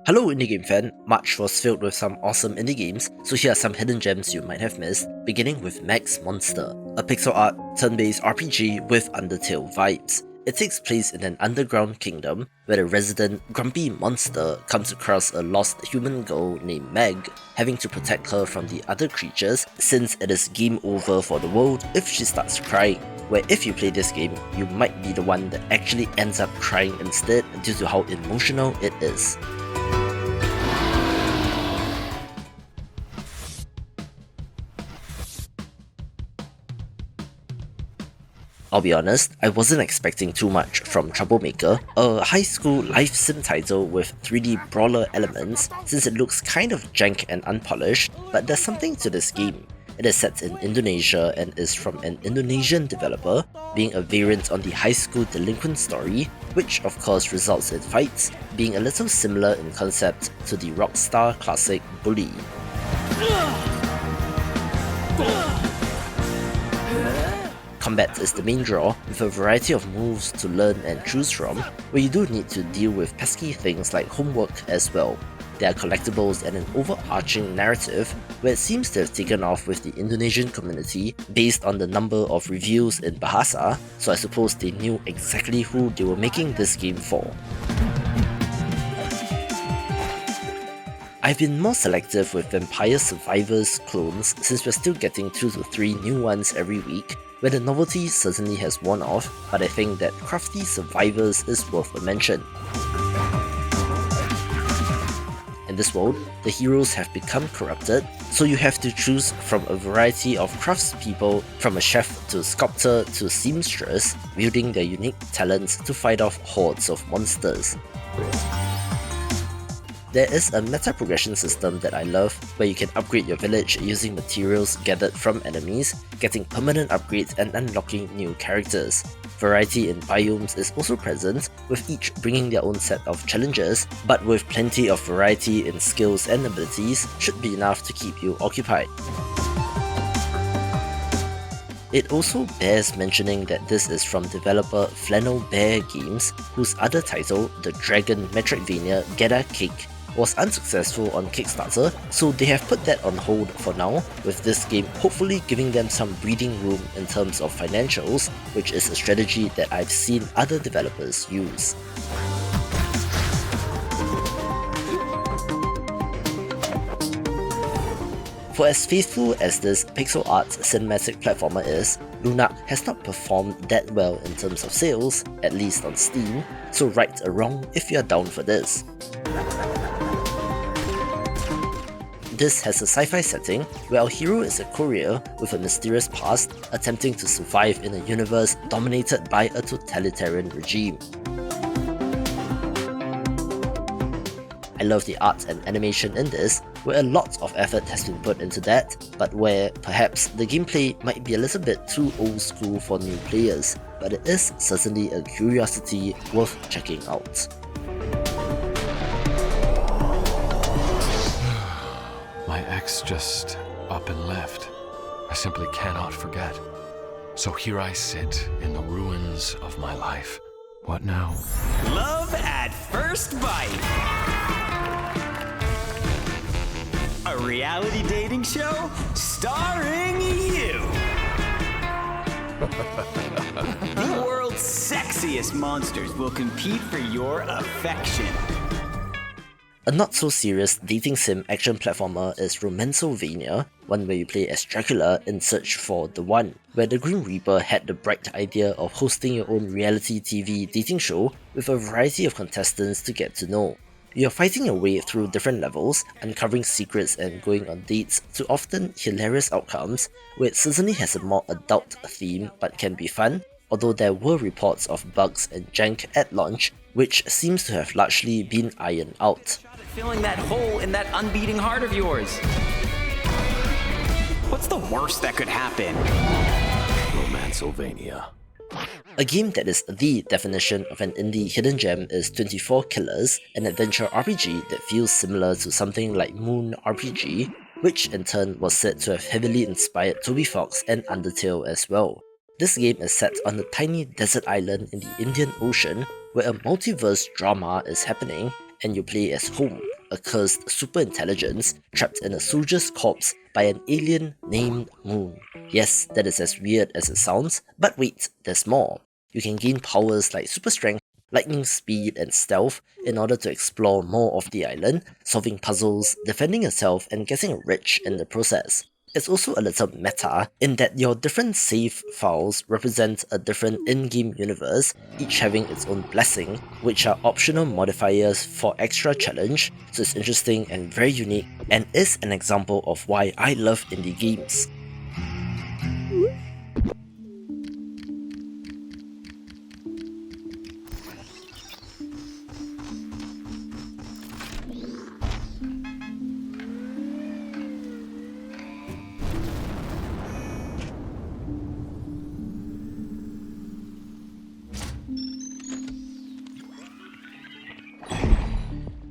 Hello indie game fan, March was filled with some awesome indie games, so here are some hidden gems you might have missed, beginning with Max Monster, a pixel art, turn-based RPG with Undertale vibes. It takes place in an underground kingdom where the resident grumpy monster comes across a lost human girl named Meg, having to protect her from the other creatures since it is game over for the world if she starts crying. Where if you play this game, you might be the one that actually ends up crying instead due to how emotional it is. I'll be honest, I wasn't expecting too much from Troublemaker, a high school life sim title with 3D brawler elements since it looks kind of jank and unpolished, but there's something to this game. It is set in Indonesia and is from an Indonesian developer, being a variant on the high school delinquent story, which of course results in fights, being a little similar in concept to the Rockstar classic Bully. Combat is the main draw, with a variety of moves to learn and choose from, where you do need to deal with pesky things like homework as well. There are collectibles and an overarching narrative, where it seems to have taken off with the Indonesian community based on the number of reviews in Bahasa, so I suppose they knew exactly who they were making this game for. I've been more selective with Vampire Survivors clones since we're still getting 2 to 3 new ones every week, where the novelty certainly has worn off, but I think that Crafty Survivors is worth a mention. In this world, the heroes have become corrupted, so you have to choose from a variety of craftspeople, from a chef to sculptor to seamstress, wielding their unique talents to fight off hordes of monsters. There is a meta progression system that I love, where you can upgrade your village using materials gathered from enemies, getting permanent upgrades and unlocking new characters. Variety in biomes is also present, with each bringing their own set of challenges, but with plenty of variety in skills and abilities should be enough to keep you occupied. It also bears mentioning that this is from developer Flannel Bear Games, whose other title, the Dragon Metroidvania Get a Cake, was unsuccessful on Kickstarter, so they have put that on hold for now, with this game hopefully giving them some breathing room in terms of financials, which is a strategy that I've seen other developers use. For as faithful as this pixel art cinematic platformer is, LUNARK has not performed that well in terms of sales, at least on Steam, so right or wrong if you're down for this. This has a sci-fi setting where our hero is a courier with a mysterious past attempting to survive in a universe dominated by a totalitarian regime. I love the art and animation in this, where a lot of effort has been put into that, but where perhaps the gameplay might be a little bit too old school for new players, but it is certainly a curiosity worth checking out. My ex just up and left. I simply cannot forget. So here I sit in the ruins of my life. What now? Love at First Bite. A reality dating show starring you. The world's sexiest monsters will compete for your affection. A not-so-serious dating sim action platformer is Romancelvania, one where you play as Dracula in search for the one, where the Grim Reaper had the bright idea of hosting your own reality TV dating show with a variety of contestants to get to know. You're fighting your way through different levels, uncovering secrets and going on dates to often hilarious outcomes, where it certainly has a more adult theme but can be fun, although there were reports of bugs and jank at launch, which seems to have largely been ironed out. Filling that hole in that unbeating heart of yours. What's the worst that could happen? Romancelvania. A game that is the definition of an indie hidden gem is 24 Killers, an adventure RPG that feels similar to something like Moon RPG, which in turn was said to have heavily inspired Toby Fox and Undertale as well. This game is set on a tiny desert island in the Indian Ocean, where a multiverse drama is happening, and you play as Home, a cursed superintelligence trapped in a soldier's corpse by an alien named Moon. Yes, that is as weird as it sounds, but wait, there's more. You can gain powers like super strength, lightning speed, and stealth in order to explore more of the island, solving puzzles, defending yourself, and getting rich in the process. It's also a little meta in that your different save files represent a different in-game universe, each having its own blessing, which are optional modifiers for extra challenge, so it's interesting and very unique, and is an example of why I love indie games.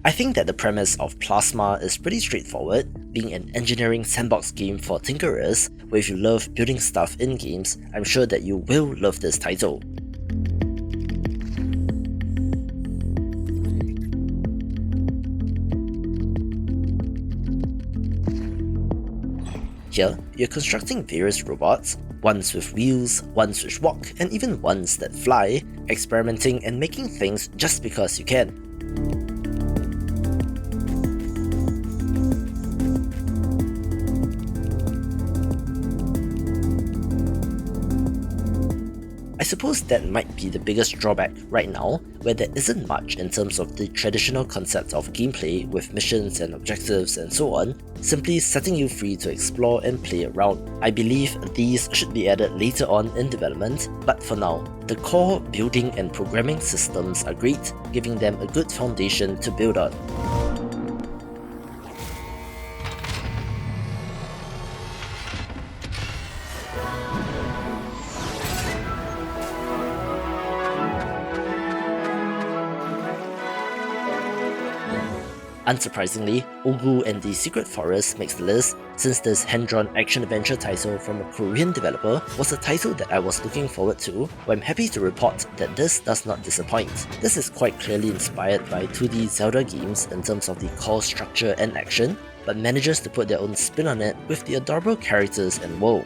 I think that the premise of Plasma is pretty straightforward, being an engineering sandbox game for tinkerers, where if you love building stuff in games, I'm sure that you will love this title. Here, you're constructing various robots, ones with wheels, ones which walk, and even ones that fly, experimenting and making things just because you can. I suppose that might be the biggest drawback right now, where there isn't much in terms of the traditional concept of gameplay with missions and objectives and so on, simply setting you free to explore and play around. I believe these should be added later on in development, but for now, the core building and programming systems are great, giving them a good foundation to build on. Unsurprisingly, Ogu and the Secret Forest makes the list, since this hand-drawn action-adventure title from a Korean developer was a title that I was looking forward to, but I'm happy to report that this does not disappoint. This is quite clearly inspired by 2D Zelda games in terms of the core structure and action, but manages to put their own spin on it with the adorable characters and world.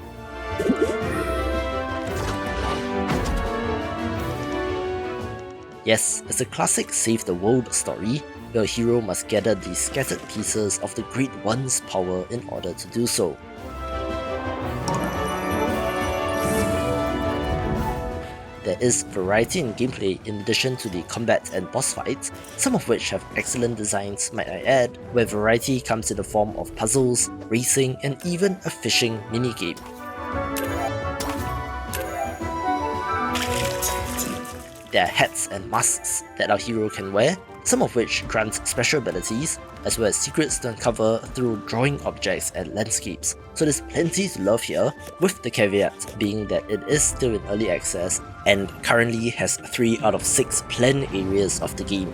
Yes, it's a classic save the world story, where a hero must gather the scattered pieces of the Great One's power in order to do so. There is variety in gameplay in addition to the combat and boss fights, some of which have excellent designs, might I add, where variety comes in the form of puzzles, racing, and even a fishing minigame. There are hats and masks that our hero can wear, some of which grant special abilities, as well as secrets to uncover through drawing objects and landscapes. So there's plenty to love here, with the caveat being that it is still in early access and currently has 3 out of 6 planned areas of the game.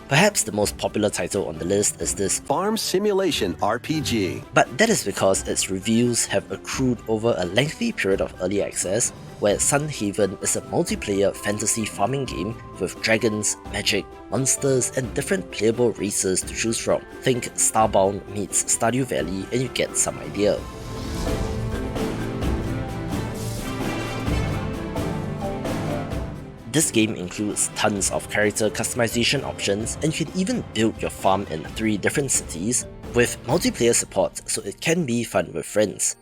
Perhaps the most popular title on the list is this Farm Simulation RPG. But that is because its reviews have accrued over a lengthy period of early access, where Sun Haven is a multiplayer fantasy farming game with dragons, magic, monsters, and different playable races to choose from. Think Starbound meets Stardew Valley and you get some idea. This game includes tons of character customization options, and you can even build your farm in 3 different cities, with multiplayer support, so it can be fun with friends.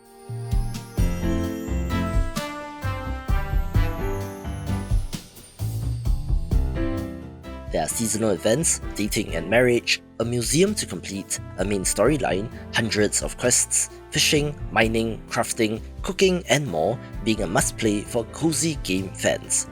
There are seasonal events, dating and marriage, a museum to complete, a main storyline, hundreds of quests, fishing, mining, crafting, cooking, and more, being a must-play for cozy game fans.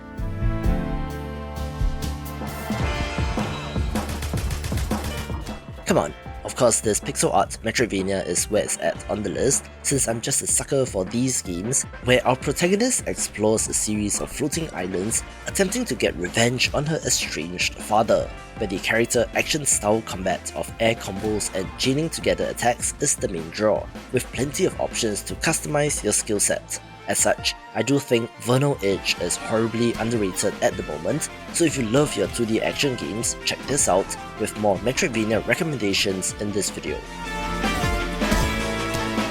Come on, of course this pixel art Metroidvania is where it's at on the list, since I'm just a sucker for these games, where our protagonist explores a series of floating islands, attempting to get revenge on her estranged father, where the character action-style combat of air combos and chaining together attacks is the main draw, with plenty of options to customize your skill set. As such, I do think Vernal Edge is horribly underrated at the moment, so if you love your 2D action games, check this out with more Metroidvania recommendations in this video.